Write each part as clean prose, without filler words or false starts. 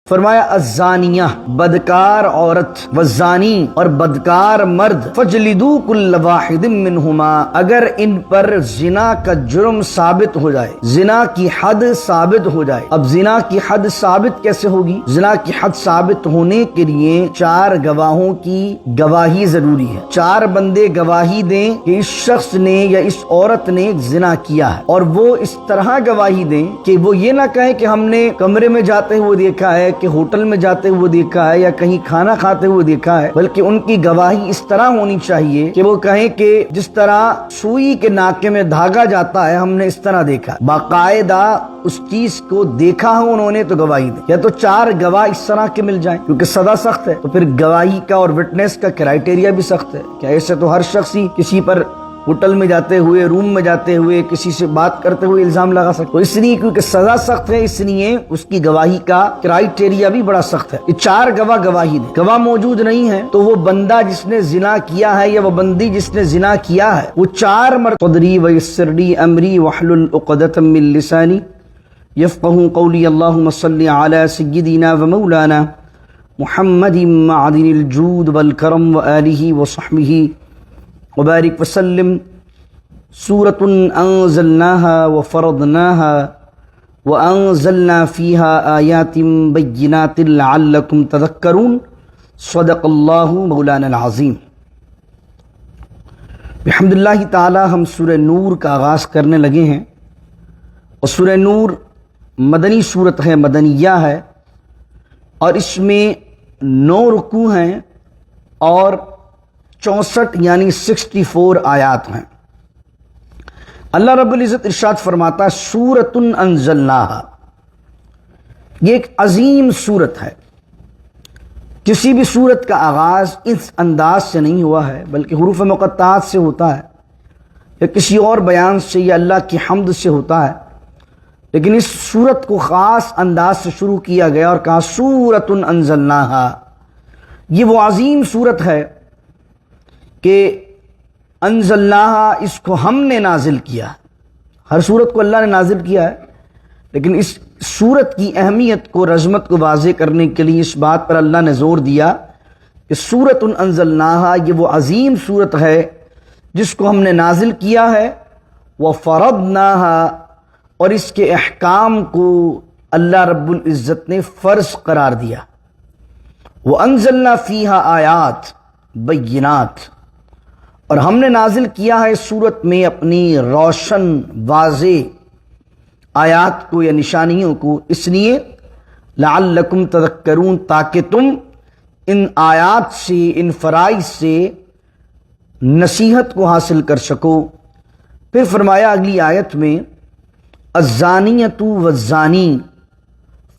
فرمایا الزانیہ بدکار عورت والزانی اور بدکار مرد فجلدوا کل واحد منہما اگر ان پر زنا کا جرم ثابت ہو جائے، زنا کی حد ثابت ہو جائے۔ اب زنا کی حد ثابت کیسے ہوگی؟ زنا کی حد ثابت ہونے کے لیے 4 گواہوں کی گواہی ضروری ہے۔ 4 بندے گواہی دیں کہ اس شخص نے یا اس عورت نے زنا کیا ہے، اور وہ اس طرح گواہی دیں کہ وہ یہ نہ کہیں کہ ہم نے کمرے میں جاتے ہوئے دیکھا ہے، کہ ہوٹل میں جاتے ہوئے دیکھا ہے، یا کہیں کھانا کھاتے ہوئے دیکھا ہے، بلکہ ان کی گواہی اس طرح ہونی چاہیے کہ وہ کہیں کہ جس طرح سوئی کے ناکے میں دھاگا جاتا ہے ہم نے اس طرح دیکھا، باقاعدہ اس چیز کو دیکھا ہو انہوں نے تو گواہی دے۔ یا تو 4 گواہ اس طرح کے مل جائیں، کیونکہ سزا سخت ہے تو پھر گواہی کا اور وٹنس کا کرائٹیریا بھی سخت ہے کہ ایسے تو ہر شخص ہی کسی پر ہوٹل میں جاتے ہوئے، روم میں جاتے ہوئے، کسی سے بات کرتے ہوئے الزام لگا سکتے، تو اس لیے کیونکہ سزا سخت ہے اس لیے اس کی گواہی کا کرائٹیریا بھی بڑا سخت ہے۔ یہ 4 گواہ گواہی دیں، گواہ موجود نہیں ہے تو وہ بندہ جس نے زنا کیا ہے یا وہ بندی جس نے زنا کیا ہے وہ 4 مرتبہ صدری ویسر لی امری واحلل عقدۃ من لسانی یفقهوا قولی اللهم صل علی سیدنا و مولانا محمد معدن الجود والکرم وآلہ وصحبہ وبارک وسلم سورۃ انزلناها وفرضناها وانزلنا فيها آیات بینات لعلکم تذکرون صدق اللہ مولانا العظیم۔ بحمد اللہ تعالی ہم سورہ نور کا آغاز کرنے لگے ہیں، اور سورہ نور مدنی سورت ہے، مدنیہ ہے، اور اس میں 9 رکوع ہیں اور 64 یعنی 64 آیات ہیں۔ اللہ رب العزت ارشاد فرماتا ہے سورۃ انزلناہا، یہ ایک عظیم سورت ہے۔ کسی بھی سورت کا آغاز اس انداز سے نہیں ہوا ہے، بلکہ حروف مقطعات سے ہوتا ہے یا کسی اور بیان سے یا اللہ کی حمد سے ہوتا ہے، لیکن اس سورت کو خاص انداز سے شروع کیا گیا اور کہا سورۃ انزلناہا۔ یہ وہ عظیم سورت ہے کہ انزلناہا، اس کو ہم نے نازل کیا۔ ہر سورت کو اللہ نے نازل کیا ہے، لیکن اس سورت کی اہمیت کو، رزمت کو واضح کرنے کے لیے اس بات پر اللہ نے زور دیا کہ سورۃ انزلناہا، یہ وہ عظیم سورت ہے جس کو ہم نے نازل کیا ہے، وفرضناہا، اور اس کے احکام کو اللہ رب العزت نے فرض قرار دیا، وانزلنا فیہا آیات بینات، اور ہم نے نازل کیا ہے سورت میں اپنی روشن واضح آیات کو یا نشانیوں کو، اس لیے لعلکم تذکرون، تاکہ تم ان آیات سے، ان فرائض سے نصیحت کو حاصل کر سکو۔ پھر فرمایا اگلی آیت میں الزانیۃ والزانی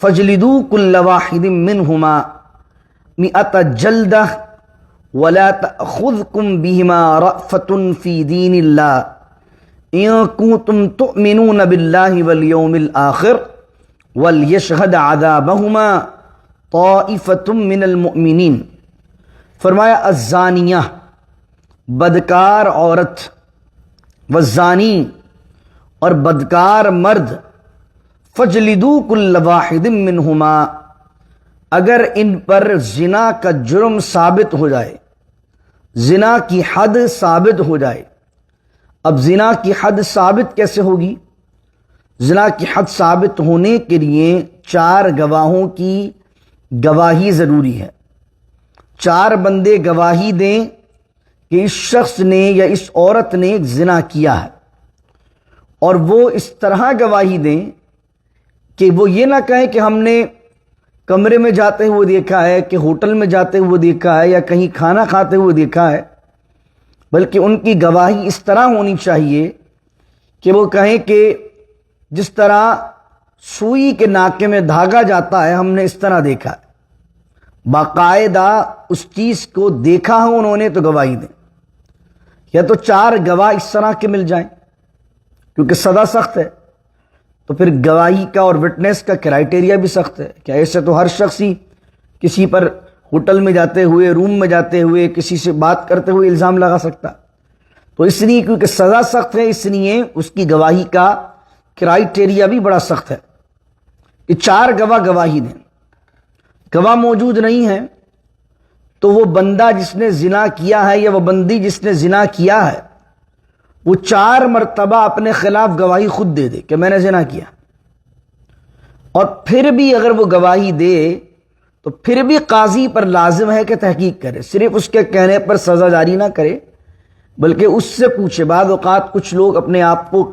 فاجلدوا کل واحد منہما 100 جلدہ ولا تأخذکم بہما رأفۃ فی دین اللہ ان کنتم تؤمنون باللہ والیوم الآخر ولیشہد عذابہما طائفۃ من المؤمنین۔ فرمایا الزانیہ بدکار عورت والزانی اور بدکار مرد فجلدوا کل واحد منہما اگر ان پر زنا کا جرم ثابت ہو جائے، زنا کی حد ثابت ہو جائے۔ اب زنا کی حد ثابت کیسے ہوگی؟ زنا کی حد ثابت ہونے کے لیے 4 گواہوں کی گواہی ضروری ہے۔ 4 بندے گواہی دیں کہ اس شخص نے یا اس عورت نے زنا کیا ہے، اور وہ اس طرح گواہی دیں کہ وہ یہ نہ کہیں کہ ہم نے کمرے میں جاتے ہوئے دیکھا ہے، کہ ہوٹل میں جاتے ہوئے دیکھا ہے، یا کہیں کھانا کھاتے ہوئے دیکھا ہے، بلکہ ان کی گواہی اس طرح ہونی چاہیے کہ وہ کہیں کہ جس طرح سوئی کے ناکے میں دھاگا جاتا ہے ہم نے اس طرح دیکھا ہے، باقاعدہ اس چیز کو دیکھا ہو انہوں نے تو گواہی دیں۔ یا تو 4 گواہ اس طرح کے مل جائیں، کیونکہ سزا سخت ہے تو پھر گواہی کا اور وٹنس کا کرائٹیریا بھی سخت ہے کہ ایسے تو ہر شخص ہی کسی پر ہوٹل میں جاتے ہوئے، روم میں جاتے ہوئے، کسی سے بات کرتے ہوئے الزام لگا سکتا، تو اس لیے کیونکہ سزا سخت ہے اس لیے اس کی گواہی کا کرائٹیریا بھی بڑا سخت ہے کہ 4 گواہ گواہی دیں۔ گواہ موجود نہیں ہے تو وہ بندہ جس نے زنا کیا ہے یا وہ بندی جس نے زنا کیا ہے وہ 4 مرتبہ اپنے خلاف گواہی خود دے دے کہ میں نے زنا کیا، اور پھر بھی اگر وہ گواہی دے تو پھر بھی قاضی پر لازم ہے کہ تحقیق کرے، صرف اس کے کہنے پر سزا جاری نہ کرے بلکہ اس سے پوچھے۔ بعض اوقات کچھ لوگ اپنے آپ کو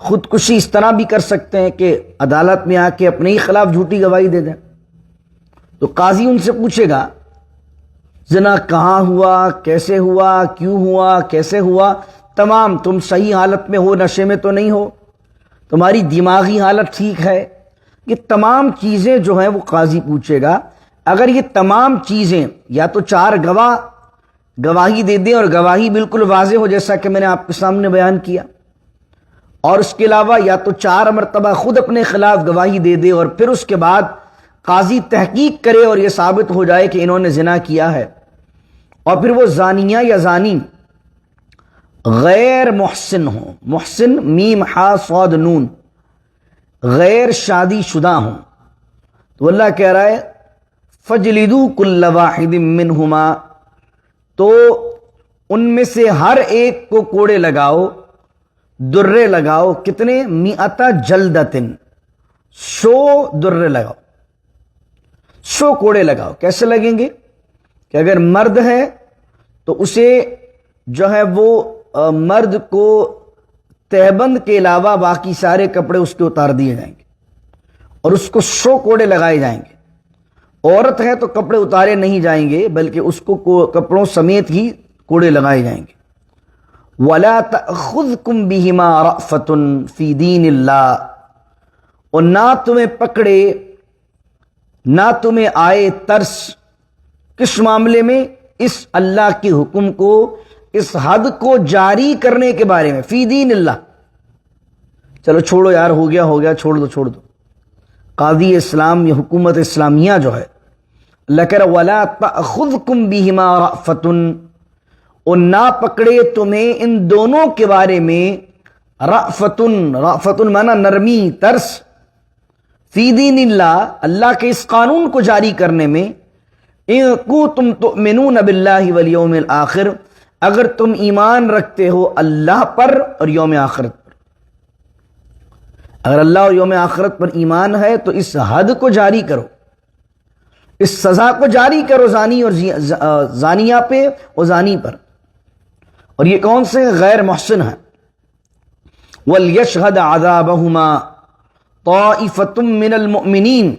خودکشی اس طرح بھی کر سکتے ہیں کہ عدالت میں آ کے اپنے ہی خلاف جھوٹی گواہی دے دیں، تو قاضی ان سے پوچھے گا زنا کہاں ہوا، کیسے ہوا، کیوں ہوا، کیسے ہوا، تمام تم صحیح حالت میں ہو، نشے میں تو نہیں ہو، تمہاری دماغی حالت ٹھیک ہے، یہ تمام چیزیں جو ہیں وہ قاضی پوچھے گا۔ اگر یہ تمام چیزیں یا تو 4 گواہ گواہی دے دیں اور گواہی بالکل واضح ہو جیسا کہ میں نے آپ کے سامنے بیان کیا، اور اس کے علاوہ یا تو 4 مرتبہ خود اپنے خلاف گواہی دے دے اور پھر اس کے بعد قاضی تحقیق کرے اور یہ ثابت ہو جائے کہ انہوں نے زنا کیا ہے، اور پھر وہ زانیہ یا زانی غیر محسن ہوں، محسن میم ہا صاد نون، غیر شادی شدہ ہوں، تو اللہ کہہ رہا ہے فجلدوا کل واحد منہما، تو ان میں سے ہر ایک کو کوڑے لگاؤ، درے لگاؤ، کتنے؟ 100 جلدتن، 100 درے لگاؤ، 100 کوڑے لگاؤ۔ کیسے لگیں گے کہ اگر مرد ہے تو اسے جو ہے وہ مرد کو تہبند کے علاوہ باقی سارے کپڑے اس کے اتار دیے جائیں گے اور اس کو 100 کوڑے لگائے جائیں گے۔ عورت ہے تو کپڑے اتارے نہیں جائیں گے بلکہ اس کو کپڑوں سمیت ہی کوڑے لگائے جائیں گے۔ وَلَا تَأْخُذْكُمْ بِهِمَا رَأْفَةٌ فِي دِينِ اللَّهِ، اور نہ تمہیں پکڑے، نہ تمہیں آئے ترس، کس معاملے میں؟ اس اللہ کے حکم کو، اس حد کو جاری کرنے کے بارے میں، فی دین اللہ، چلو چھوڑو یار، ہو گیا، چھوڑ دو۔ قاضی اسلام یا حکومت اسلامیہ جو ہے اللہ کہہ رہا وَلَا تَأْخُذْكُمْ بِهِمَا رَأْفَةٌ، اور نہ پکڑے تمہیں ان دونوں کے بارے میں رأفتن مانا نرمی، ترس، فی دین اللہ، اللہ کے اس قانون کو جاری کرنے میں، ان کنتم تؤمنون باللہ والیوم الآخر، اگر تم ایمان رکھتے ہو اللہ پر اور یوم آخرت پر۔ اگر اللہ اور یوم آخرت پر ایمان ہے تو اس حد کو جاری کرو، اس سزا کو جاری کرو زانی اور زانیہ پہ اور زانی پر۔ اور یہ کون سے؟ غیر محسن ہیں۔ وَلْيَشْهَدْ عَذَابَهُمَا طَائِفَةٌ مِّنَ الْمُؤْمِنِينَ،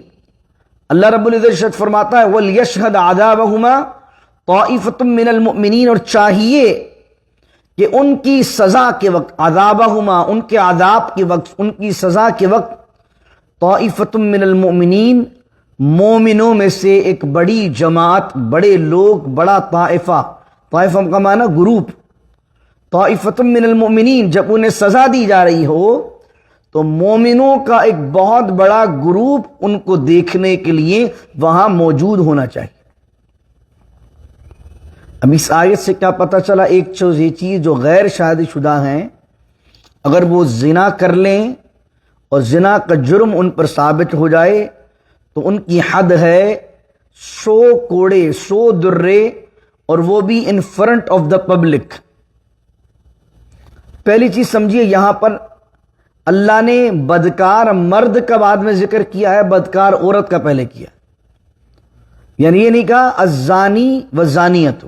اللہ رب العزت فرماتا ہے وَلْيَشْهَدْ عَذَابَهُمَا طَائِفَةٌ مِّنَ الْمُؤْمِنِينَ، اور چاہیے کہ ان کی سزا کے وقت، عذابہما ان کے عذاب کے وقت، ان کی سزا کے وقت، طائفۃ من المؤمنین مومنوں میں سے ایک بڑی جماعت، بڑے لوگ، بڑا طائفہ، طائفہ کا معنی گروپ، طائفۃ من المؤمنین، جب انہیں سزا دی جا رہی ہو تو مومنوں کا ایک بہت بڑا گروپ ان کو دیکھنے کے لیے وہاں موجود ہونا چاہیے۔ اب اس آیت سے کیا پتہ چلا؟ ایک چیز جو غیر شادی شدہ ہیں اگر وہ زنا کر لیں اور زنا کا جرم ان پر ثابت ہو جائے تو ان کی حد ہے 100 کوڑے، 100 درے، اور وہ بھی in front of the public. پہلی چیز سمجھیے، یہاں پر اللہ نے بدکار مرد کا بعد میں ذکر کیا ہے، بدکار عورت کا پہلے کیا، یعنی یہ نہیں کہا الزانی والزانیۃ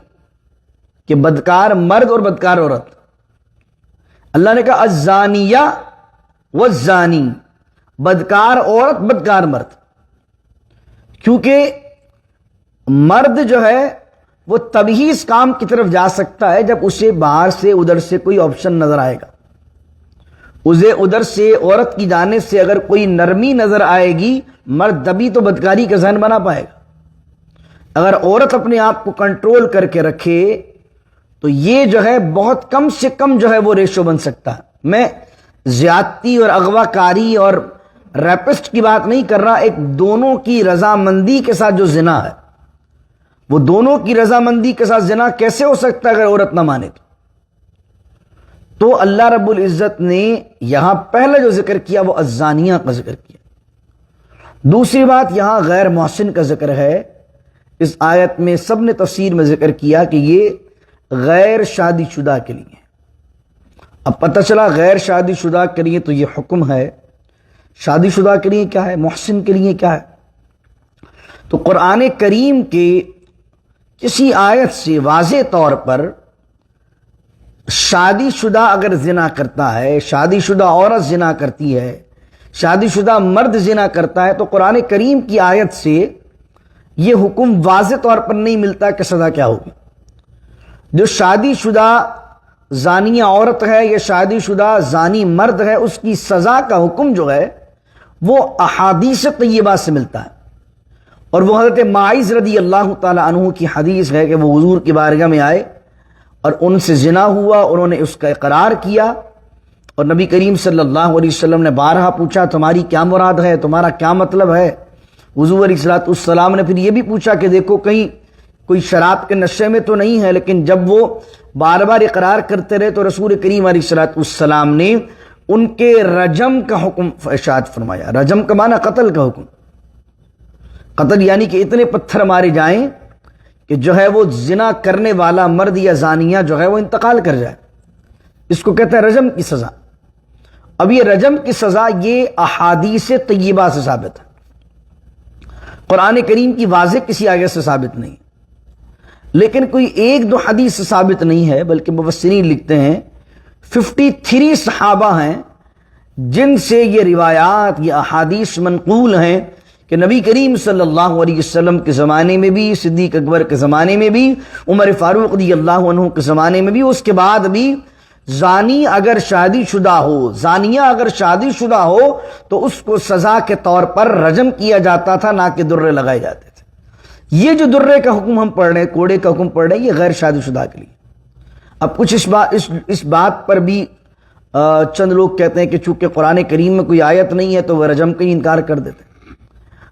کہ بدکار مرد اور بدکار عورت، اللہ نے کہا الزانیہ والزانی، بدکار عورت بدکار مرد، کیونکہ مرد جو ہے وہ تبھی اس کام کی طرف جا سکتا ہے جب اسے باہر سے ادھر سے کوئی آپشن نظر آئے گا، اسے ادھر سے عورت کی جانب سے اگر کوئی نرمی نظر آئے گی، مرد تبھی تو بدکاری کا ذہن بنا پائے گا۔ اگر عورت اپنے آپ کو کنٹرول کر کے رکھے تو یہ جو ہے بہت کم سے کم جو ہے وہ ریشو بن سکتا ہے۔ میں زیادتی اور اغوا کاری اور ریپسٹ کی بات نہیں کر رہا، ایک دونوں کی رضامندی کے ساتھ جو زنا ہے، وہ دونوں کی رضامندی کے ساتھ زنا کیسے ہو سکتا ہے اگر عورت نہ مانے تو اللہ رب العزت نے یہاں پہلے جو ذکر کیا وہ الزانیہ کا ذکر کیا، دوسری بات، یہاں غیر محسن کا ذکر ہے. اس آیت میں سب نے تفسیر میں ذکر کیا کہ یہ غیر شادی شدہ کے لیے. اب پتہ چلا غیر شادی شدہ کے لیے تو یہ حکم ہے، شادی شدہ کے لیے کیا ہے، محسن کے لیے کیا ہے. تو قرآن کریم کے کسی آیت سے واضح طور پر شادی شدہ اگر زنا کرتا ہے، شادی شدہ عورت زنا کرتی ہے، شادی شدہ مرد زنا کرتا ہے، تو قرآن کریم کی آیت سے یہ حکم واضح طور پر نہیں ملتا کہ سزا کیا ہوگی. جو شادی شدہ زانیہ عورت ہے یا شادی شدہ زانی مرد ہے، اس کی سزا کا حکم جو ہے وہ احادیث طیبہ سے ملتا ہے. اور وہ حضرت معاذ رضی اللہ تعالی عنہ کی حدیث ہے کہ وہ حضور کی بارگاہ میں آئے اور ان سے زنا ہوا، انہوں نے اس کا اقرار کیا، اور نبی کریم صلی اللہ علیہ وسلم نے بارہا پوچھا تمہاری کیا مراد ہے، تمہارا کیا مطلب ہے. حضور علیہ السلام نے پھر یہ بھی پوچھا کہ دیکھو کہیں کوئی شراب کے نشے میں تو نہیں ہے، لیکن جب وہ بار بار اقرار کرتے رہے تو رسول کریم علیہ السلام نے ان کے رجم کا حکم ارشاد فرمایا. رجم کا معنی قتل کا حکم، قتل یعنی کہ اتنے پتھر مارے جائیں کہ جو ہے وہ زنا کرنے والا مرد یا زانیہ جو ہے وہ انتقال کر جائے. اس کو کہتے ہیں رجم کی سزا. اب یہ رجم کی سزا یہ احادیث طیبہ سے ثابت ہے، قرآن کریم کی واضح کسی آیت سے ثابت نہیں. لیکن کوئی ایک دو حدیث سے ثابت نہیں ہے، بلکہ مفسرین لکھتے ہیں 53 صحابہ ہیں جن سے یہ روایات، یہ احادیث منقول ہیں کہ نبی کریم صلی اللہ علیہ وسلم کے زمانے میں بھی، صدیق اکبر کے زمانے میں بھی، عمر فاروق رضی اللہ عنہ کے زمانے میں بھی، اس کے بعد بھی زانی اگر شادی شدہ ہو، زانیہ اگر شادی شدہ ہو تو اس کو سزا کے طور پر رجم کیا جاتا تھا، نہ کہ درے لگائے جاتے تھے. یہ جو درے کا حکم ہم پڑھ رہے ہیں، کوڑے کا حکم پڑھ رہے ہیں، یہ غیر شادی شدہ کے لیے. اب کچھ اس بات پر بھی چند لوگ کہتے ہیں کہ چونکہ قرآن کریم میں کوئی آیت نہیں ہے تو وہ رجم کا ہی انکار کر دیتے ہیں.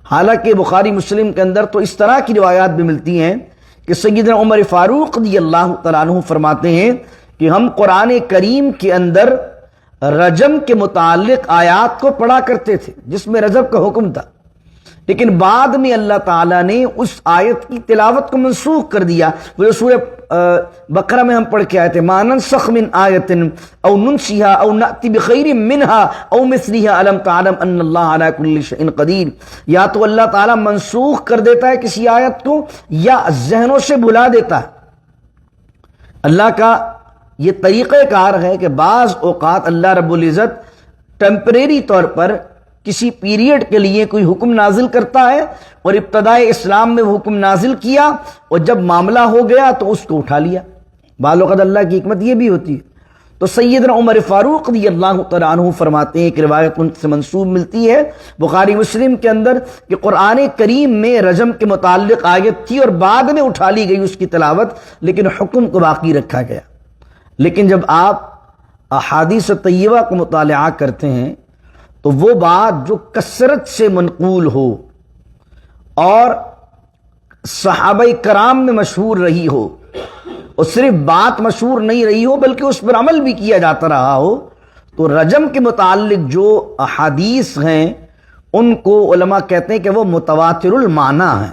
حالانکہ بخاری مسلم کے اندر تو اس طرح کی روایات بھی ملتی ہیں کہ سیدنا عمر فاروق رضی اللہ تعالیٰ عنہ فرماتے ہیں کہ ہم قرآن کریم کے اندر رجم کے متعلق آیات کو پڑھا کرتے تھے جس میں رجم کا حکم تھا، لیکن بعد میں اللہ تعالیٰ نے اس آیت کی تلاوت کو منسوخ کر دیا. وہ جو سورہ بقرہ میں ہم پڑھ کے آئے تھے ما ننسخ من آیت او ننسیها او نأتی بخیر منها او مثلها الم تعلم ان اللہ علی کل شیء قدیر. یا تو اللہ تعالیٰ منسوخ کر دیتا ہے کسی آیت کو یا ذہنوں سے بھلا دیتا ہے. اللہ کا یہ طریقہ کار ہے کہ بعض اوقات اللہ رب العزت ٹیمپریری طور پر کسی پیریڈ کے لیے کوئی حکم نازل کرتا ہے، اور ابتدائے اسلام میں وہ حکم نازل کیا اور جب معاملہ ہو گیا تو اس کو اٹھا لیا. بعض اوقات اللہ کی حکمت یہ بھی ہوتی ہے. تو سیدنا عمر فاروق رضی اللہ تعالیٰ عنہ فرماتے ہیں کہ روایت ان سے منسوب ملتی ہے بخاری مسلم کے اندر کہ قرآن کریم میں رجم کے متعلق آیت تھی اور بعد میں اٹھا لی گئی اس کی تلاوت، لیکن حکم کو باقی رکھا گیا. لیکن جب آپ احادیث طیبہ کو مطالعہ کرتے ہیں تو وہ بات جو کثرت سے منقول ہو اور صحابہ کرام میں مشہور رہی ہو، اور صرف بات مشہور نہیں رہی ہو بلکہ اس پر عمل بھی کیا جاتا رہا ہو، تو رجم کے متعلق جو احادیث ہیں ان کو علماء کہتے ہیں کہ وہ متواتر المعنی ہیں.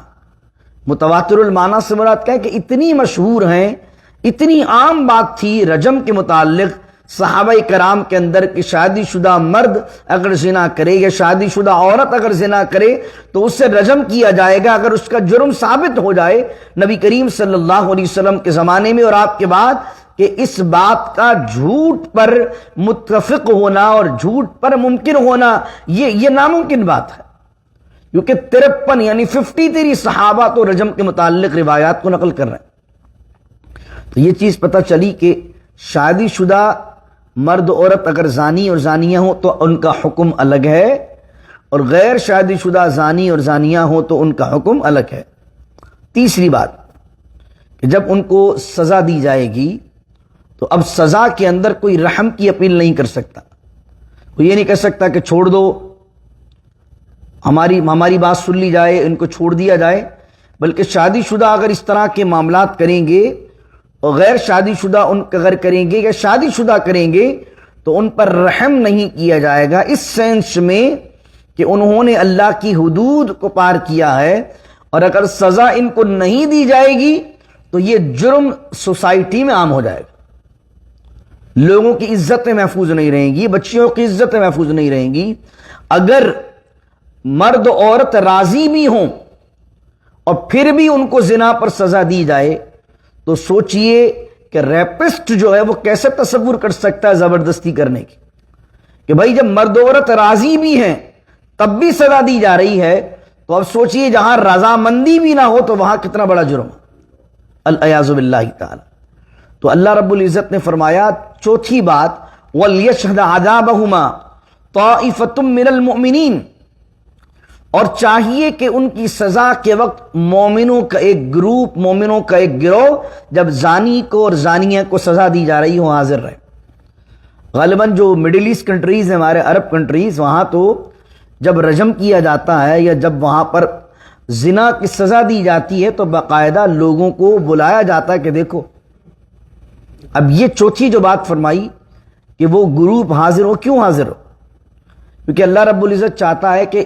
متواتر المعنی سے مراد کیا ہے کہ اتنی مشہور ہیں، اتنی عام بات تھی رجم کے متعلق صحابہ کرام کے اندر کہ شادی شدہ مرد اگر زنا کرے یا شادی شدہ عورت اگر زنا کرے تو اس سے رجم کیا جائے گا اگر اس کا جرم ثابت ہو جائے. نبی کریم صلی اللہ علیہ وسلم کے زمانے میں اور آپ کے بعد کہ اس بات کا جھوٹ پر متفق ہونا اور جھوٹ پر ممکن ہونا یہ ناممکن بات ہے، کیونکہ 53 یعنی 53 صحابہ تو رجم کے متعلق روایات کو نقل کر رہے ہیں. تو یہ چیز پتہ چلی کہ شادی شدہ مرد عورت اگر زانی اور زانیہ ہوں تو ان کا حکم الگ ہے، اور غیر شادی شدہ زانی اور زانیہ ہوں تو ان کا حکم الگ ہے. تیسری بات کہ جب ان کو سزا دی جائے گی تو اب سزا کے اندر کوئی رحم کی اپیل نہیں کر سکتا. وہ یہ نہیں کہہ سکتا کہ چھوڑ دو، ہماری بات سن لی جائے، ان کو چھوڑ دیا جائے. بلکہ شادی شدہ اگر اس طرح کے معاملات کریں گے اور غیر شادی شدہ ان اگر کریں گے یا شادی شدہ کریں گے تو ان پر رحم نہیں کیا جائے گا، اس سینس میں کہ انہوں نے اللہ کی حدود کو پار کیا ہے، اور اگر سزا ان کو نہیں دی جائے گی تو یہ جرم سوسائٹی میں عام ہو جائے گا، لوگوں کی عزتیں محفوظ نہیں رہیں گی، بچیوں کی عزتیں محفوظ نہیں رہیں گی۔ اگر مرد عورت راضی بھی ہوں اور پھر بھی ان کو زنا پر سزا دی جائے تو سوچئے کہ ریپسٹ جو ہے وہ کیسے تصور کر سکتا ہے زبردستی کرنے کی، کہ بھائی جب مرد عورت راضی بھی ہیں تب بھی سزا دی جا رہی ہے، تو اب سوچئے جہاں رضامندی بھی نہ ہو تو وہاں کتنا بڑا جرم، العیاذ باللہ تعالی۔ تو اللہ رب العزت نے فرمایا چوتھی بات، وَلْيَشْهَدْ عَذَابَهُمَا طَائِفَةٌ مِّنَ الْمُؤْمِنِينَ، اور چاہیے کہ ان کی سزا کے وقت مومنوں کا ایک گروپ، مومنوں کا ایک گروہ جب زانی کو اور زانیہ کو سزا دی جا رہی ہو حاضر رہے۔ غالباً جو مڈل ایسٹ کنٹریز ہیں، ہمارے عرب کنٹریز، وہاں تو جب رجم کیا جاتا ہے یا جب وہاں پر زنا کی سزا دی جاتی ہے تو باقاعدہ لوگوں کو بلایا جاتا ہے کہ دیکھو۔ اب یہ چوتھی جو بات فرمائی کہ وہ گروپ حاضر ہو، کیوں حاضر ہو؟ کیونکہ اللہ رب العزت چاہتا ہے کہ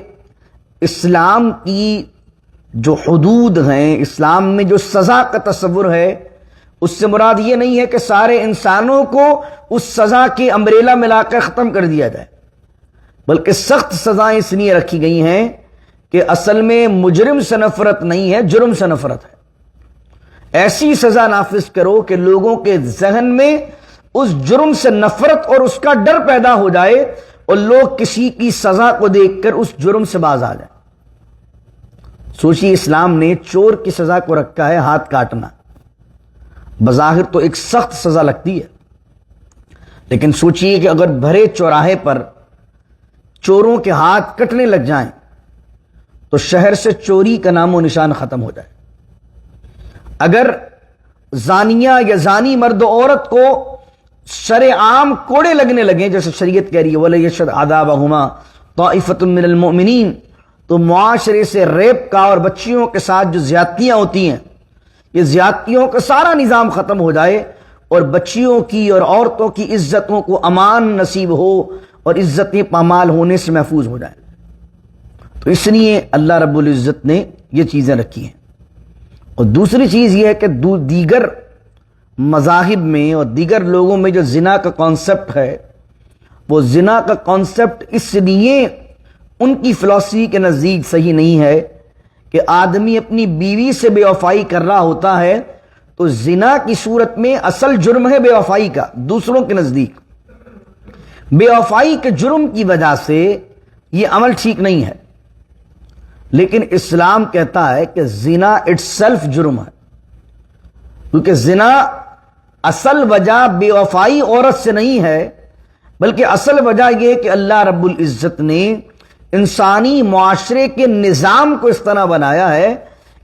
اسلام کی جو حدود ہیں، اسلام میں جو سزا کا تصور ہے، اس سے مراد یہ نہیں ہے کہ سارے انسانوں کو اس سزا کی امبریلا ملا کر ختم کر دیا جائے، بلکہ سخت سزائیں اس لیے رکھی گئی ہیں کہ اصل میں مجرم سے نفرت نہیں ہے، جرم سے نفرت ہے۔ ایسی سزا نافذ کرو کہ لوگوں کے ذہن میں اس جرم سے نفرت اور اس کا ڈر پیدا ہو جائے اور لوگ کسی کی سزا کو دیکھ کر اس جرم سے باز آ جائیں۔ سوچیے اسلام نے چور کی سزا کو رکھا ہے ہاتھ کاٹنا، بظاہر تو ایک سخت سزا لگتی ہے، لیکن سوچیے کہ اگر بھرے چوراہے پر چوروں کے ہاتھ کٹنے لگ جائیں تو شہر سے چوری کا نام و نشان ختم ہو جائے۔ اگر زانیہ یا زانی مرد و عورت کو شرعام کوڑے لگنے لگیں جیسے شریعت کہہ رہی ہے وَلَيَشْهَدْ عَذَابَهُمَا طَائِفَةٌ مِّنَ الْمُؤْمِنِينَ، تو معاشرے سے ریپ کا اور بچیوں کے ساتھ جو زیادتیاں ہوتی ہیں، یہ زیادتیوں کا سارا نظام ختم ہو جائے اور بچیوں کی اور عورتوں کی عزتوں کو امان نصیب ہو اور عزتیں پامال ہونے سے محفوظ ہو جائیں۔ تو اس لیے اللہ رب العزت نے یہ چیزیں رکھی ہیں۔ اور دوسری چیز یہ ہے کہ دیگر مذاہب میں اور دیگر لوگوں میں جو زنا کا کانسیپٹ ہے، وہ زنا کا کانسیپٹ اس لیے ان کی فلسفی کے نزدیک صحیح نہیں ہے کہ آدمی اپنی بیوی سے بے وفائی کر رہا ہوتا ہے تو زنا کی صورت میں اصل جرم ہے بے وفائی کا، دوسروں کے نزدیک بے وفائی کے جرم کی وجہ سے یہ عمل ٹھیک نہیں ہے، لیکن اسلام کہتا ہے کہ زنا اٹ سیلف جرم ہے، کیونکہ زنا اصل وجہ بے وفائی عورت سے نہیں ہے، بلکہ اصل وجہ یہ کہ اللہ رب العزت نے انسانی معاشرے کے نظام کو اس طرح بنایا ہے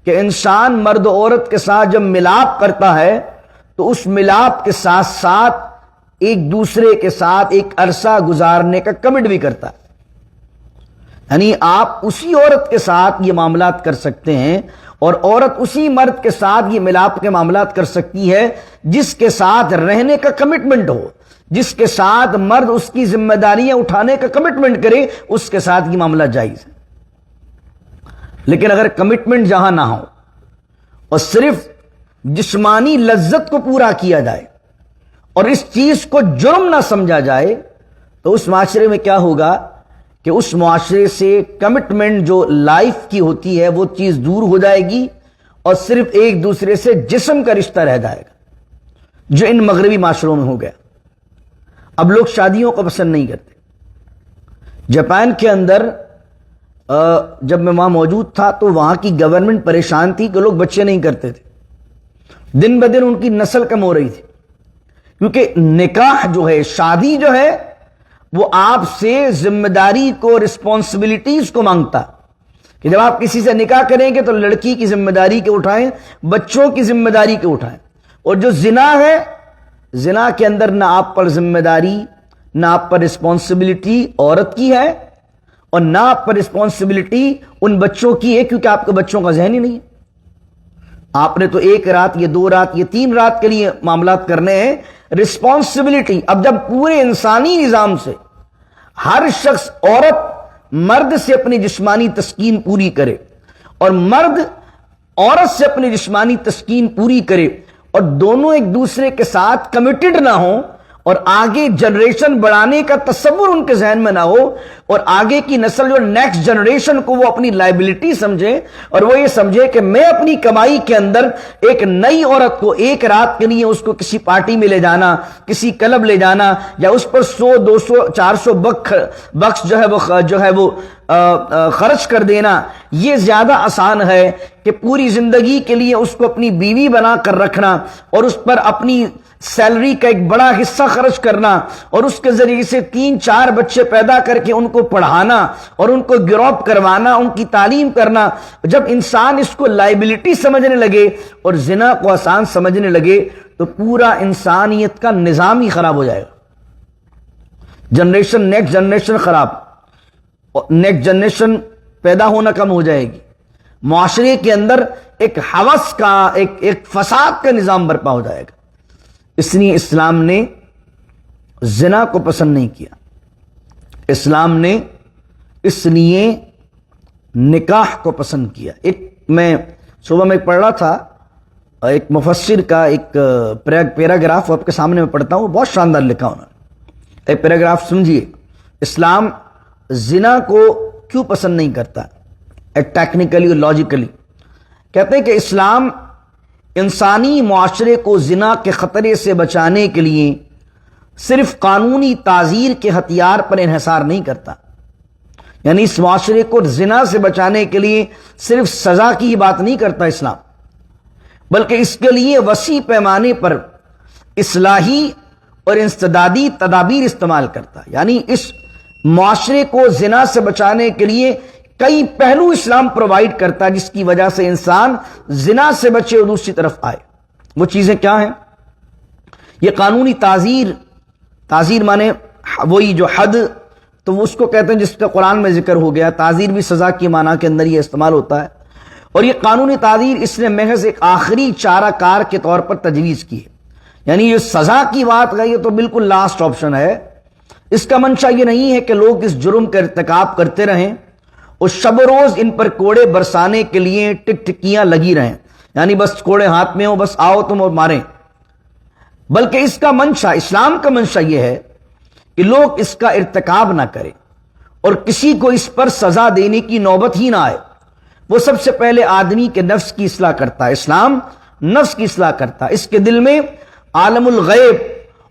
کہ انسان مرد و عورت کے ساتھ جب ملاپ کرتا ہے تو اس ملاپ کے ساتھ ساتھ ایک دوسرے کے ساتھ ایک عرصہ گزارنے کا کمٹ بھی کرتا ہے۔ یعنی آپ اسی عورت کے ساتھ یہ معاملات کر سکتے ہیں اور عورت اسی مرد کے ساتھ یہ ملاپ کے معاملات کر سکتی ہے جس کے ساتھ رہنے کا کمٹمنٹ ہو، جس کے ساتھ مرد اس کی ذمہ داریاں اٹھانے کا کمٹمنٹ کرے، اس کے ساتھ یہ معاملہ جائز ہے۔ لیکن اگر کمٹمنٹ جہاں نہ ہو اور صرف جسمانی لذت کو پورا کیا جائے اور اس چیز کو جرم نہ سمجھا جائے تو اس معاشرے میں کیا ہوگا کہ اس معاشرے سے کمٹمنٹ جو لائف کی ہوتی ہے وہ چیز دور ہو جائے گی اور صرف ایک دوسرے سے جسم کا رشتہ رہ جائے گا، جو ان مغربی معاشروں میں ہو گیا۔ اب لوگ شادیوں کو پسند نہیں کرتے۔ جاپان کے اندر جب میں وہاں موجود تھا تو وہاں کی گورنمنٹ پریشان تھی کہ لوگ بچے نہیں کرتے تھے، دن بدن ان کی نسل کم ہو رہی تھی، کیونکہ نکاح جو ہے، شادی جو ہے، وہ آپ سے ذمہ داری کو، رسپانسبلٹیز کو مانگتا کہ جب آپ کسی سے نکاح کریں گے تو لڑکی کی ذمہ داری کے اٹھائیں، بچوں کی ذمہ داری کے اٹھائیں۔ اور جو زنا ہے، زنا کے اندر نہ آپ پر ذمہ داری، نہ آپ پر رسپانسبلٹی عورت کی ہے اور نہ آپ پر رسپانسبلٹی ان بچوں کی ہے، کیونکہ آپ کے بچوں کا ذہن ہی نہیں ہے۔ آپ نے تو ایک رات یا 2 رات یا 3 رات کے لیے معاملات کرنے ہیں۔ رسپانسبلٹی اب جب پورے انسانی نظام سے ہر شخص، عورت مرد سے اپنی جسمانی تسکین پوری کرے اور مرد عورت سے اپنی جسمانی تسکین پوری کرے اور دونوں ایک دوسرے کے ساتھ کمیٹڈ نہ ہوں اور آگے جنریشن بڑھانے کا تصور ان کے ذہن میں نہ ہو اور آگے کی نسل جو نیکسٹ جنریشن کو وہ اپنی لائبلٹی سمجھے اور وہ یہ سمجھے کہ میں اپنی کمائی کے اندر ایک نئی عورت کو ایک رات کے لیے اس کو کسی پارٹی میں لے جانا، کسی کلب لے جانا یا اس پر 100 200 400 بکس جو ہے وہ خرچ کر دینا، یہ زیادہ آسان ہے کہ پوری زندگی کے لیے اس کو اپنی بیوی بنا کر رکھنا اور اس پر اپنی سیلری کا ایک بڑا حصہ خرچ کرنا اور اس کے ذریعے سے 3-4 بچے پیدا کر کے ان کو پڑھانا اور ان کو گرو اپ کروانا، ان کی تعلیم کرنا۔ جب انسان اس کو لائبلٹی سمجھنے لگے اور زنا کو آسان سمجھنے لگے تو پورا انسانیت کا نظام ہی خراب ہو جائے گا۔ نیکسٹ جنریشن خراب، نیکسٹ جنریشن پیدا ہونا کم ہو جائے گی، معاشرے کے اندر ایک ہوس کا ایک فساد کا نظام برپا ہو جائے گا۔ اس لیے اسلام نے زنا کو پسند نہیں کیا، اسلام نے اس لیے نکاح کو پسند کیا۔ میں صبح میں پڑھ رہا تھا ایک مفسر کا ایک پیراگراف آپ کے سامنے میں پڑھتا ہوں، بہت شاندار لکھا انہوں نے۔ ایک پیراگراف سمجھیے، اسلام زنا کو کیوں پسند نہیں کرتا، ٹیکنیکلی اور لاجیکلی کہتے ہیں کہ اسلام انسانی معاشرے کو زنا کے خطرے سے بچانے کے لیے صرف قانونی تعزیر کے ہتھیار پر انحصار نہیں کرتا، یعنی اس معاشرے کو زنا سے بچانے کے لیے صرف سزا کی ہی بات نہیں کرتا اسلام، بلکہ اس کے لیے وسیع پیمانے پر اصلاحی اور انسدادی تدابیر استعمال کرتا، یعنی اس معاشرے کو زنا سے بچانے کے لیے کئی پہلو اسلام پرووائڈ کرتا ہے جس کی وجہ سے انسان زنا سے بچے اور دوسری طرف آئے۔ وہ چیزیں کیا ہیں؟ یہ قانونی تعزیر مانے وہی جو حد، تو اس کو کہتے ہیں جس کا قرآن میں ذکر ہو گیا، تعزیر بھی سزا کی معنی کے اندر یہ استعمال ہوتا ہے، اور یہ قانونی تعزیر اس نے محض ایک آخری چارہ کار کے طور پر تجویز کی ہے، یعنی یہ سزا کی بات ہے، یہ تو بالکل لاسٹ آپشن ہے۔ اس کا منشا یہ نہیں ہے کہ لوگ اس جرم کا ارتکاب کرتے رہیں اور شب و روز ان پر کوڑے برسانے کے لیے ٹکٹکیاں لگی رہیں، یعنی بس کوڑے ہاتھ میں ہو، بس آؤ تم اور ماریں، بلکہ اس کا منشا، اسلام کا منشا یہ ہے کہ لوگ اس کا ارتکاب نہ کریں اور کسی کو اس پر سزا دینے کی نوبت ہی نہ آئے۔ وہ سب سے پہلے آدمی کے نفس کی اصلاح کرتا ہے، اسلام نفس کی اصلاح کرتا ہے، اس کے دل میں عالم الغیب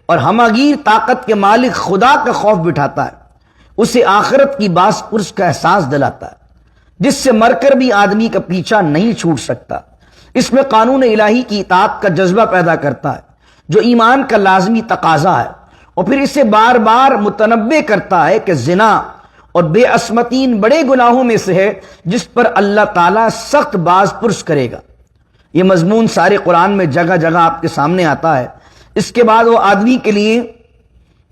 اور ہماگیر طاقت کے مالک خدا کا خوف بٹھاتا ہے، اسے آخرت کی باس پرس کا احساس دلاتا ہے جس سے مر کر بھی آدمی کا پیچھا نہیں چھوٹ سکتا۔ اس میں قانون الہی کی اطاعت کا جذبہ پیدا کرتا ہے جو ایمان کا لازمی تقاضا ہے، اور پھر اسے بار بار متنبہ کرتا ہے کہ زنا اور بے عصمتین بڑے گناہوں میں سے ہے جس پر اللہ تعالیٰ سخت باز پرس کرے گا۔ یہ مضمون سارے قرآن میں جگہ جگہ آپ کے سامنے آتا ہے۔ اس کے بعد وہ آدمی کے لیے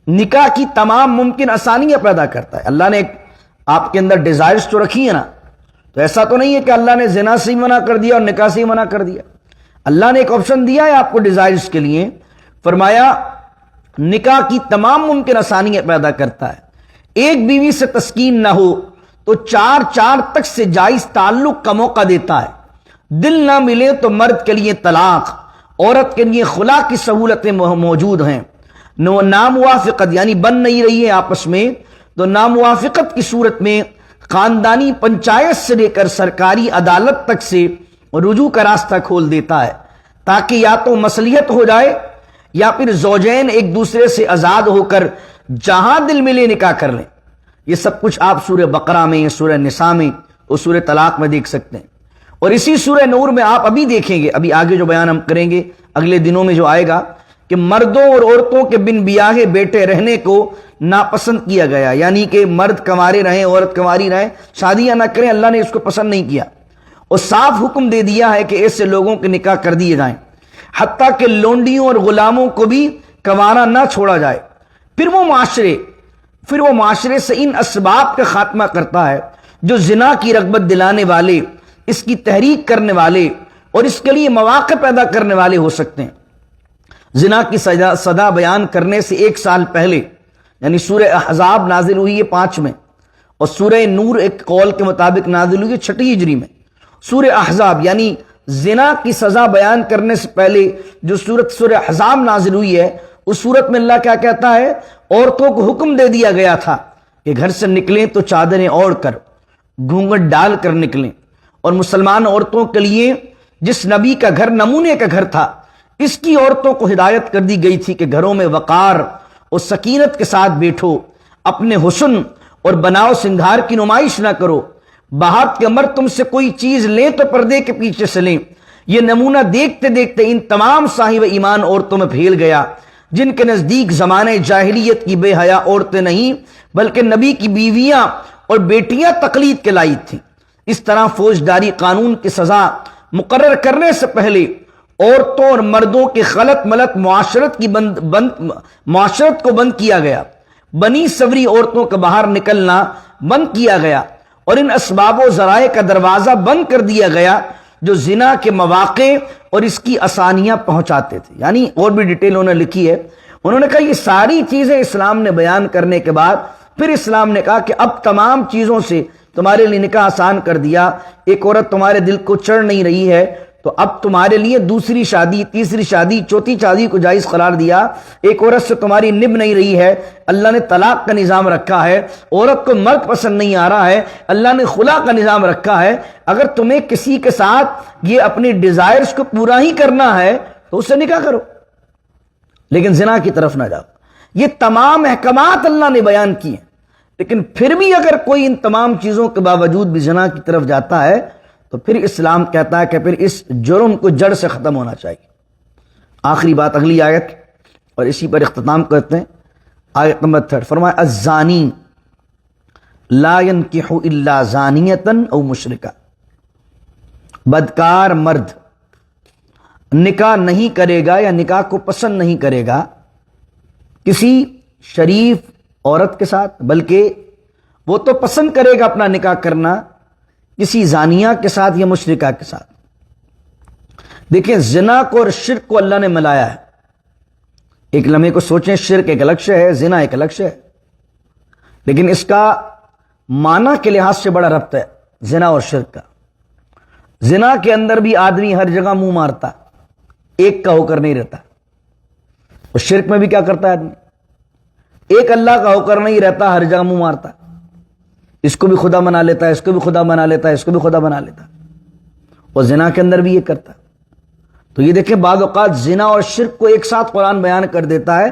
نکاح کی تمام ممکن آسانیاں پیدا کرتا ہے۔ اللہ نے آپ کے اندر ڈیزائرز تو رکھی ہے نا، تو ایسا تو نہیں ہے کہ اللہ نے زنا سے ہی منع کر دیا اور نکاح سے ہی منع کر دیا۔ اللہ نے ایک آپشن دیا ہے آپ کو ڈیزائرز کے لیے، فرمایا نکاح کی تمام ممکن آسانیاں پیدا کرتا ہے۔ ایک بیوی سے تسکین نہ ہو تو 4 تک سے جائز تعلق کا موقع دیتا ہے۔ دل نہ ملے تو مرد کے لیے طلاق، عورت کے لیے خلا کی سہولتیں موجود ہیں۔ ناموافقت یعنی بن نہیں رہی ہے آپس میں، تو ناموافقت کی صورت میں خاندانی پنچایت سے لے کر سرکاری عدالت تک سے رجوع کا راستہ کھول دیتا ہے، تاکہ یا تو مصلحت ہو جائے یا پھر زوجین ایک دوسرے سے آزاد ہو کر جہاں دل ملے نکاح کر لیں۔ یہ سب کچھ آپ سورہ بقرہ میں، سورہ نساء میں اور سورہ طلاق میں دیکھ سکتے ہیں، اور اسی سورہ نور میں آپ ابھی دیکھیں گے، ابھی آگے جو بیان ہم کریں گے اگلے دنوں میں جو آئے گا، کہ مردوں اور عورتوں کے بن بیاہے بیٹے رہنے کو ناپسند کیا گیا، یعنی کہ مرد کنوارے رہیں، عورت کنواری رہیں، شادیاں نہ کریں، اللہ نے اس کو پسند نہیں کیا، اور صاف حکم دے دیا ہے کہ ایسے لوگوں کے نکاح کر دیے جائیں، حتیٰ کہ لونڈیوں اور غلاموں کو بھی کنوارا نہ چھوڑا جائے۔ پھر وہ معاشرے سے ان اسباب کا خاتمہ کرتا ہے جو زنا کی رغبت دلانے والے، اس کی تحریک کرنے والے اور اس کے لیے مواقع پیدا کرنے والے ہو سکتے ہیں۔ زنا کی سزا بیان کرنے سے 1 سال پہلے، یعنی سورہ احزاب نازل ہوئی ہے 5 میں، اور سورہ نور ایک قول کے مطابق نازل ہوئی 6 ہجری میں۔ سورہ احزاب یعنی زنا کی سزا بیان کرنے سے پہلے جو سورہ احزاب نازل ہوئی ہے، اس سورت میں اللہ کیا کہتا ہے؟ عورتوں کو حکم دے دیا گیا تھا کہ گھر سے نکلیں تو چادریں اوڑھ کر، گھونگھٹ ڈال کر نکلیں، اور مسلمان عورتوں کے لیے جس نبی کا گھر نمونے کا گھر تھا، اس کی عورتوں کو ہدایت کر دی گئی تھی کہ گھروں میں وقار اور سکینت کے ساتھ بیٹھو، اپنے حسن اور بناؤ سنگھار کی نمائش نہ کرو، باہر کے مرد تم سے کوئی چیز لیں تو پردے کے پیچھے سے لیں۔ یہ نمونہ دیکھتے دیکھتے ان تمام صاحب ایمان عورتوں میں پھیل گیا جن کے نزدیک زمانے جاہلیت کی بے حیا عورتیں نہیں بلکہ نبی کی بیویاں اور بیٹیاں تقلید کے لائق تھیں۔ اس طرح فوجداری قانون کی سزا مقرر کرنے سے پہلے عورتوں اور مردوں کے غلط ملت معاشرت کو بند کیا گیا، بنی سوری عورتوں کا باہر نکلنا بند کیا گیا، اور ان اسباب و ذرائع کا دروازہ بند کر دیا گیا جو زنا کے مواقع اور اس کی آسانیاں پہنچاتے تھے۔ یعنی اور بھی ڈیٹیل انہوں نے لکھی ہے، انہوں نے کہا یہ ساری چیزیں اسلام نے بیان کرنے کے بعد پھر اسلام نے کہا کہ اب تمام چیزوں سے تمہارے لیے نکاح آسان کر دیا۔ ایک عورت تمہارے دل کو چڑھ نہیں رہی ہے تو اب تمہارے لیے دوسری شادی، تیسری شادی، چوتھی شادی کو جائز قرار دیا۔ ایک عورت سے تمہاری نبھ نہیں رہی ہے، اللہ نے طلاق کا نظام رکھا ہے۔ عورت کو مرد پسند نہیں آ رہا ہے، اللہ نے خلا کا نظام رکھا ہے۔ اگر تمہیں کسی کے ساتھ یہ اپنی ڈیزائرز کو پورا ہی کرنا ہے تو اس سے نکاح کرو، لیکن زنا کی طرف نہ جاؤ۔ یہ تمام احکامات اللہ نے بیان کیے، لیکن پھر بھی اگر کوئی ان تمام چیزوں کے باوجود بھی زنا کی طرف جاتا ہے تو پھر اسلام کہتا ہے کہ پھر اس جرم کو جڑ سے ختم ہونا چاہیے۔ آخری بات اگلی آیت، اور اسی پر اختتام کرتے ہیں، آیت نمبر 3 فرمایا الزانی لا ينکح الا زانیۃ او مشرکہ، بدکار مرد نکاح نہیں کرے گا یا نکاح کو پسند نہیں کرے گا کسی شریف عورت کے ساتھ، بلکہ وہ تو پسند کرے گا اپنا نکاح کرنا کسی زانیہ کے ساتھ یا مشرکہ کے ساتھ۔ دیکھیں زنا کو اور شرک کو اللہ نے ملایا ہے۔ ایک لمحے کو سوچیں، شرک ایک الگ شے ہے، زنا ایک الگ شے ہے، لیکن اس کا معنی کے لحاظ سے بڑا ربط ہے زنا اور شرک کا۔ زنا کے اندر بھی آدمی ہر جگہ منہ مارتا، ایک کا ہو کر نہیں رہتا، اور شرک میں بھی کیا کرتا ہے آدمی؟ ایک اللہ کا ہو کر نہیں رہتا، ہر جگہ منہ مارتا، اس کو بھی خدا بنا لیتا ہے، اس کو بھی خدا بنا لیتا ہے، اس کو بھی خدا بنا لیتا ہے، اور زنا کے اندر بھی یہ کرتا ہے۔ تو یہ دیکھیں بعض اوقات زنا اور شرک کو ایک ساتھ قرآن بیان کر دیتا ہے،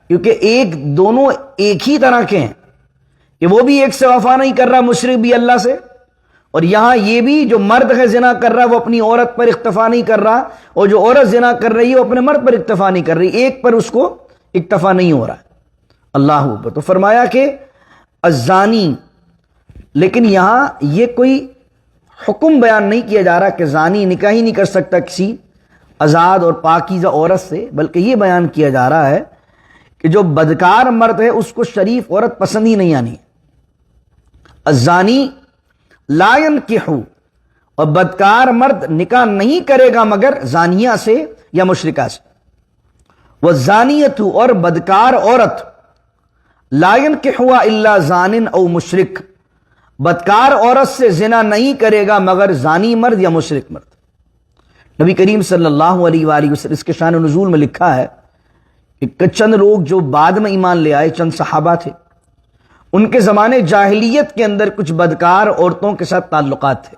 کیونکہ دونوں ایک ہی طرح کے ہیں کہ وہ بھی ایک سے وفا نہیں کر رہا، مشرک بھی اللہ سے، اور یہاں یہ بھی جو مرد ہے زنا کر رہا ہے وہ اپنی عورت پر اکتفا نہیں کر رہا، اور جو عورت زنا کر رہی ہے وہ اپنے مرد پر اکتفا نہیں کر رہی، ایک پر اس کو اکتفا نہیں ہو رہا ہے۔ اللہ اکبر۔ تو فرمایا کہ الزانی، لیکن یہاں یہ کوئی حکم بیان نہیں کیا جا رہا کہ زانی نکاح ہی نہیں کر سکتا کسی آزاد اور پاکیزہ عورت سے، بلکہ یہ بیان کیا جا رہا ہے کہ جو بدکار مرد ہے اس کو شریف عورت پسند ہی نہیں آنی۔ الزانی لا ينکح، اور بدکار مرد نکاح نہیں کرے گا مگر زانیہ سے یا مشرکہ سے۔ والزانیۃ، اور بدکار عورت لا ينکحها الا زان او مشرک، بدکار عورت سے زنا نہیں کرے گا مگر زانی مرد یا مشرک مرد۔ نبی کریم صلی اللہ علیہ وآلہ وسلم اس کے شان نزول میں لکھا ہے کہ چند لوگ جو بعد میں ایمان لے آئے، چند صحابہ تھے، ان کے زمانے جاہلیت کے اندر کچھ بدکار عورتوں کے ساتھ تعلقات تھے۔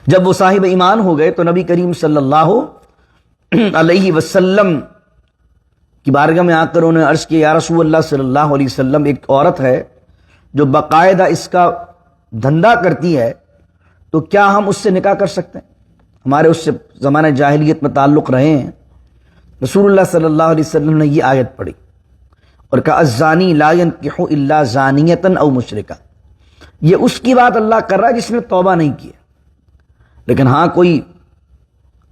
جب وہ صاحب ایمان ہو گئے تو نبی کریم صلی اللہ علیہ وسلم کی بارگاہ میں آ کر انہوں نے عرض کیا، یا رسول اللہ صلی اللہ علیہ وسلم، ایک عورت ہے جو باقاعدہ اس کا دھندا کرتی ہے، تو کیا ہم اس سے نکاح کر سکتے ہیں؟ ہمارے اس سے زمانہ جاہلیت میں تعلق رہے ہیں۔ رسول اللہ صلی اللہ علیہ وسلم نے یہ آیت پڑھی اور کہا الزانی لا ينکح الا زانیۃ او مشرکہ۔ یہ اس کی بات اللہ کر رہا ہے جس نے توبہ نہیں کی، لیکن ہاں کوئی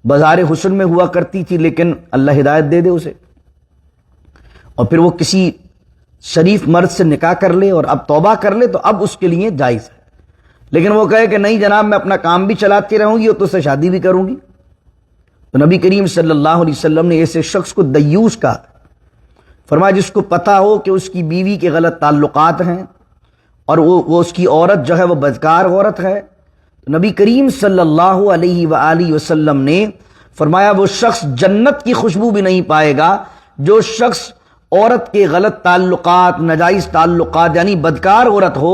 بازار حسن میں ہوا کرتی تھی لیکن اللہ ہدایت دے دے اسے، اور پھر وہ کسی شریف مرد سے نکاح کر لے اور اب توبہ کر لے تو اب اس کے لیے جائز ہے، لیکن وہ کہے کہ نہیں جناب میں اپنا کام بھی چلاتی رہوں گی اور تو سے شادی بھی کروں گی، تو نبی کریم صلی اللہ علیہ وسلم نے ایسے شخص کو دیوس کہا۔ فرمایا جس کو پتہ ہو کہ اس کی بیوی کے غلط تعلقات ہیں، اور وہ اس کی عورت جو ہے وہ بدکار عورت ہے، تو نبی کریم صلی اللہ علیہ وآلہ وسلم نے فرمایا وہ شخص جنت کی خوشبو بھی نہیں پائے گا جو شخص عورت کے غلط تعلقات، ناجائز تعلقات یعنی بدکار عورت ہو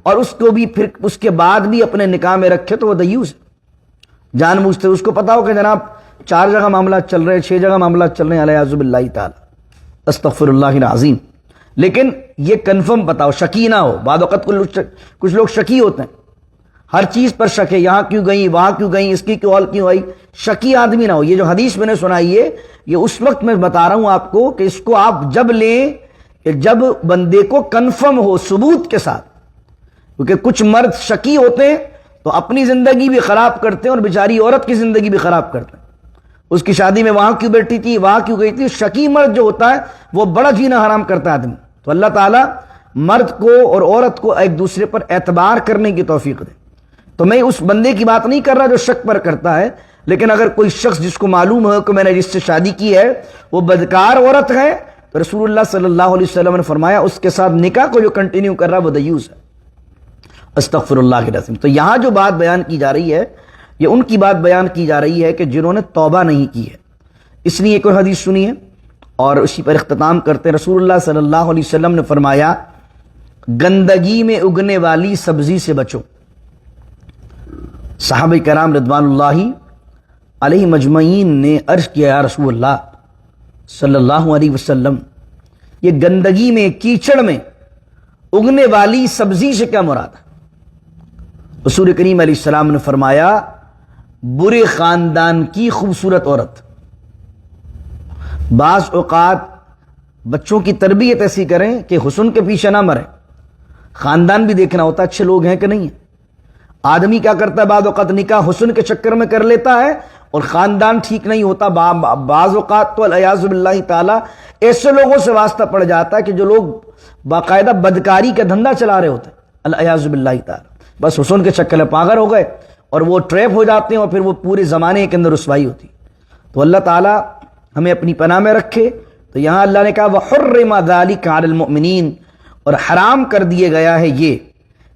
اور اس کو بھی پھر اس کے بعد بھی اپنے نکاح میں رکھے، تو وہ دیوس ہے، جان بوجھتے اس کو پتا ہو کہ جناب 4 جگہ معاملات چل رہے ہیں، 6 جگہ معاملات چل رہے ہیں، علیہ باللہ تعالی استغفر اللہ العظیم، لیکن یہ کنفرم پتا ہو، شکی نہ ہو۔ بعد وقت کچھ لوگ شکی ہوتے ہیں، ہر چیز پر شک ہے، یہاں کیوں گئی، وہاں کیوں گئی، اس کی کال کیوں آئی، شکی آدمی نہ ہو۔ یہ جو حدیث میں نے سنائی ہے یہ اس وقت میں بتا رہا ہوں آپ کو کہ اس کو آپ جب لیں کہ جب بندے کو کنفرم ہو ثبوت کے ساتھ، کیونکہ کچھ مرد شکی ہوتے ہیں تو اپنی زندگی بھی خراب کرتے ہیں اور بیچاری عورت کی زندگی بھی خراب کرتے ہیں۔ اس کی شادی میں وہاں کیوں بیٹھی تھی، وہاں کیوں گئی تھی، شکی مرد جو ہوتا ہے وہ بڑا جینا حرام کرتا ہے آدمی۔ تو اللہ تعالیٰ مرد کو اور عورت کو ایک دوسرے پر اعتبار کرنے کی توفیق دے۔ تو میں اس بندے کی بات نہیں کر رہا جو شک پر کرتا ہے، لیکن اگر کوئی شخص جس کو معلوم ہو کہ میں نے جس سے شادی کی ہے وہ بدکار عورت ہے، تو رسول اللہ صلی اللہ علیہ وسلم نے فرمایا اس کے ساتھ نکاح کو جو کنٹینیو کر رہا ہے وہ دیوس ہے، استغفر اللہ العظیم۔ تو یہاں جو بات بیان کی جا رہی ہے یہ ان کی بات بیان کی جا رہی ہے کہ جنہوں نے توبہ نہیں کی ہے۔ اس لیے کوئی حدیث سنی ہے اور اسی پر اختتام کرتے ہیں۔ رسول اللہ صلی اللہ علیہ وسلم نے فرمایا گندگی میں اگنے والی سبزی سے بچو۔ صحابہ کرام رضوان اللہ علیہ مجمعین نے عرض کیا یا رسول اللہ صلی اللہ علیہ وسلم یہ گندگی میں، کیچڑ میں اگنے والی سبزی سے کیا مراد ہے؟ رسول کریم علیہ السلام نے فرمایا برے خاندان کی خوبصورت عورت۔ بعض اوقات بچوں کی تربیت ایسی کریں کہ حسن کے پیچھے نہ مریں، خاندان بھی دیکھنا ہوتا ہے اچھے لوگ ہیں کہ نہیں ہیں۔ آدمی کیا کرتا ہے بعض اوقات نکاح حسن کے چکر میں کر لیتا ہے اور خاندان ٹھیک نہیں ہوتا۔ بعض اوقات تو الیاذ باللہ تعالی ایسے لوگوں سے واسطہ پڑ جاتا ہے کہ جو لوگ باقاعدہ بدکاری کا دھندا چلا رہے ہوتے ہیں، الیاذ باللہ تعالی، بس حسن کے چکر میں پاگل ہو گئے اور وہ ٹریپ ہو جاتے ہیں اور پھر وہ پورے زمانے کے اندر رسوائی ہوتی۔ تو اللہ تعالی ہمیں اپنی پناہ میں رکھے۔ تو یہاں اللہ نے کہا وَحُرِّمَ ذَلِكَ عَلَى الْمُؤْمِنِينَ، اور حرام کر دیا گیا ہے یہ،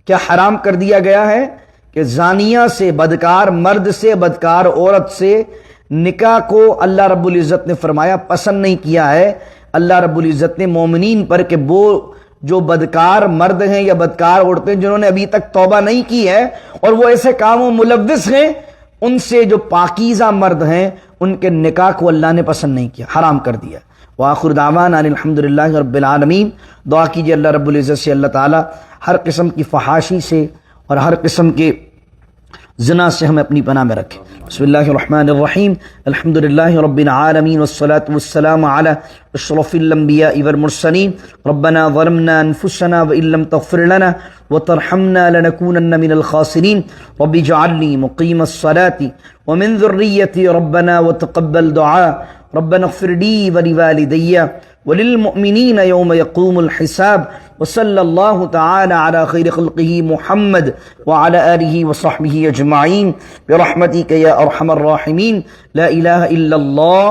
کیا حرام کر دیا گیا ہے کہ زانیہ سے، بدکار مرد سے، بدکار عورت سے نکاح کو اللہ رب العزت نے فرمایا پسند نہیں کیا ہے۔ اللہ رب العزت نے مومنین پر کہ وہ جو بدکار مرد ہیں یا بدکار عورتیں جنہوں نے ابھی تک توبہ نہیں کی ہے اور وہ ایسے کاموں ملوث ہیں، ان سے جو پاکیزہ مرد ہیں ان کے نکاح کو اللہ نے پسند نہیں کیا، حرام کر دیا۔ وآخر دعوانا ان الحمدللہ رب العالمین۔ دعا کیجیے اللہ رب العزت سے اللہ تعالی ہر قسم کی فحاشی سے اور ہر قسم کے زنا سے ہمیں اپنی پناہ میں رکھے۔ بسم اللہ الرحمن الرحیم، الحمدللہ رب العالمین والصلاة والسلام علی اشرف الانبیاء والمرسلین۔ ربنا ظلمنا انفسنا وان لم تغفر لنا وترحمنا لنكونن من الخاسرین۔ رب اجعلنی مقیم الصلاة ومن ذریتی ربنا وتقبل دعاء۔ ربنا اغفر لي ولوالدي وللمؤمنين يوم يقوم الحساب۔ وصلى الله تعالى على خير خلقه محمد وعلى آله وصحبه أجمعين برحمتك يا أرحم الراحمين۔ لا إله إلا الله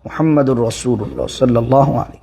محمد رسول الله صلى الله عليه وسلم۔